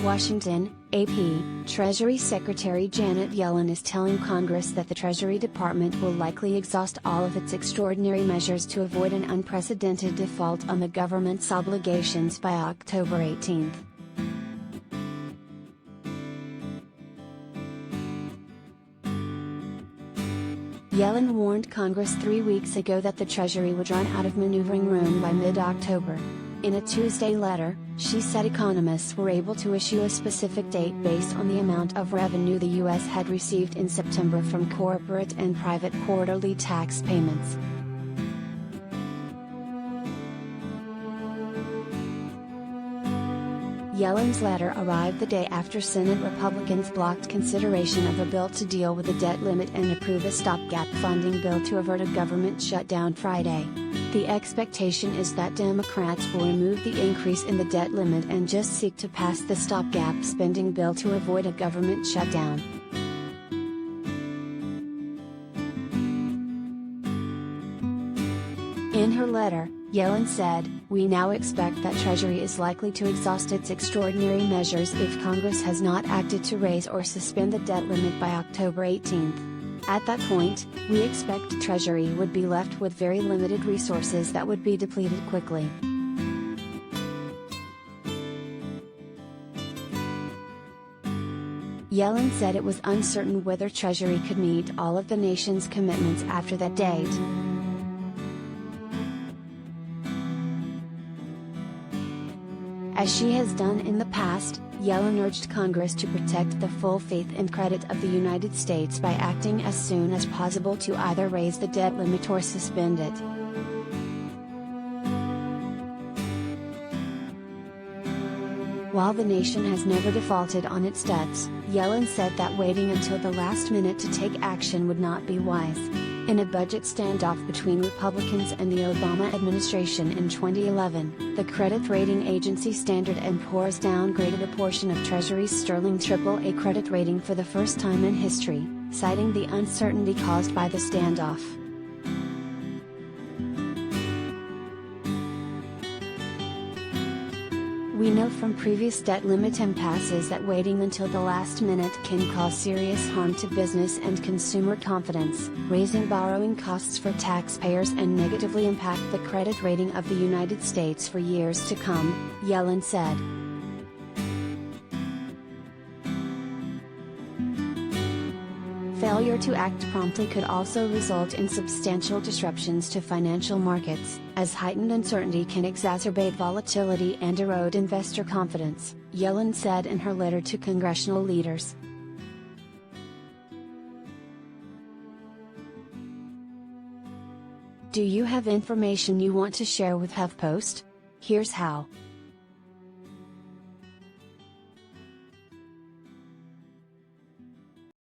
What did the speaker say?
Washington, AP, Treasury Secretary Janet Yellen is telling Congress that the Treasury Department will likely exhaust all of its extraordinary measures to avoid an unprecedented default on the government's obligations by October 18. Yellen warned Congress 3 weeks ago that the Treasury would run out of maneuvering room by mid-October. In a Tuesday letter, she said economists were able to issue a specific date based on the amount of revenue the U.S. had received in September from corporate and private quarterly tax payments. Yellen's letter arrived the day after Senate Republicans blocked consideration of a bill to deal with the debt limit and approve a stopgap funding bill to avert a government shutdown Friday. The expectation is that Democrats will remove the increase in the debt limit and just seek to pass the stopgap spending bill to avoid a government shutdown. In her letter, Yellen said, "We now expect that Treasury is likely to exhaust its extraordinary measures if Congress has not acted to raise or suspend the debt limit by October 18. At that point, we expect Treasury would be left with very limited resources that would be depleted quickly." Yellen said it was uncertain whether Treasury could meet all of the nation's commitments after that date. As she has done in the past, Yellen urged Congress to protect the full faith and credit of the United States by acting as soon as possible to either raise the debt limit or suspend it. While the nation has never defaulted on its debts, Yellen said that waiting until the last minute to take action would not be wise. In a budget standoff between Republicans and the Obama administration in 2011, the credit rating agency Standard & Poor's downgraded a portion of Treasury's sterling AAA credit rating for the first time in history, citing the uncertainty caused by the standoff. We know from previous debt limit impasses that waiting until the last minute can cause serious harm to business and consumer confidence, raising borrowing costs for taxpayers and negatively impact the credit rating of the United States for years to come, Yellen said. Failure to act promptly could also result in substantial disruptions to financial markets, as heightened uncertainty can exacerbate volatility and erode investor confidence, Yellen said in her letter to congressional leaders. Do you have information you want to share with HuffPost? Here's how.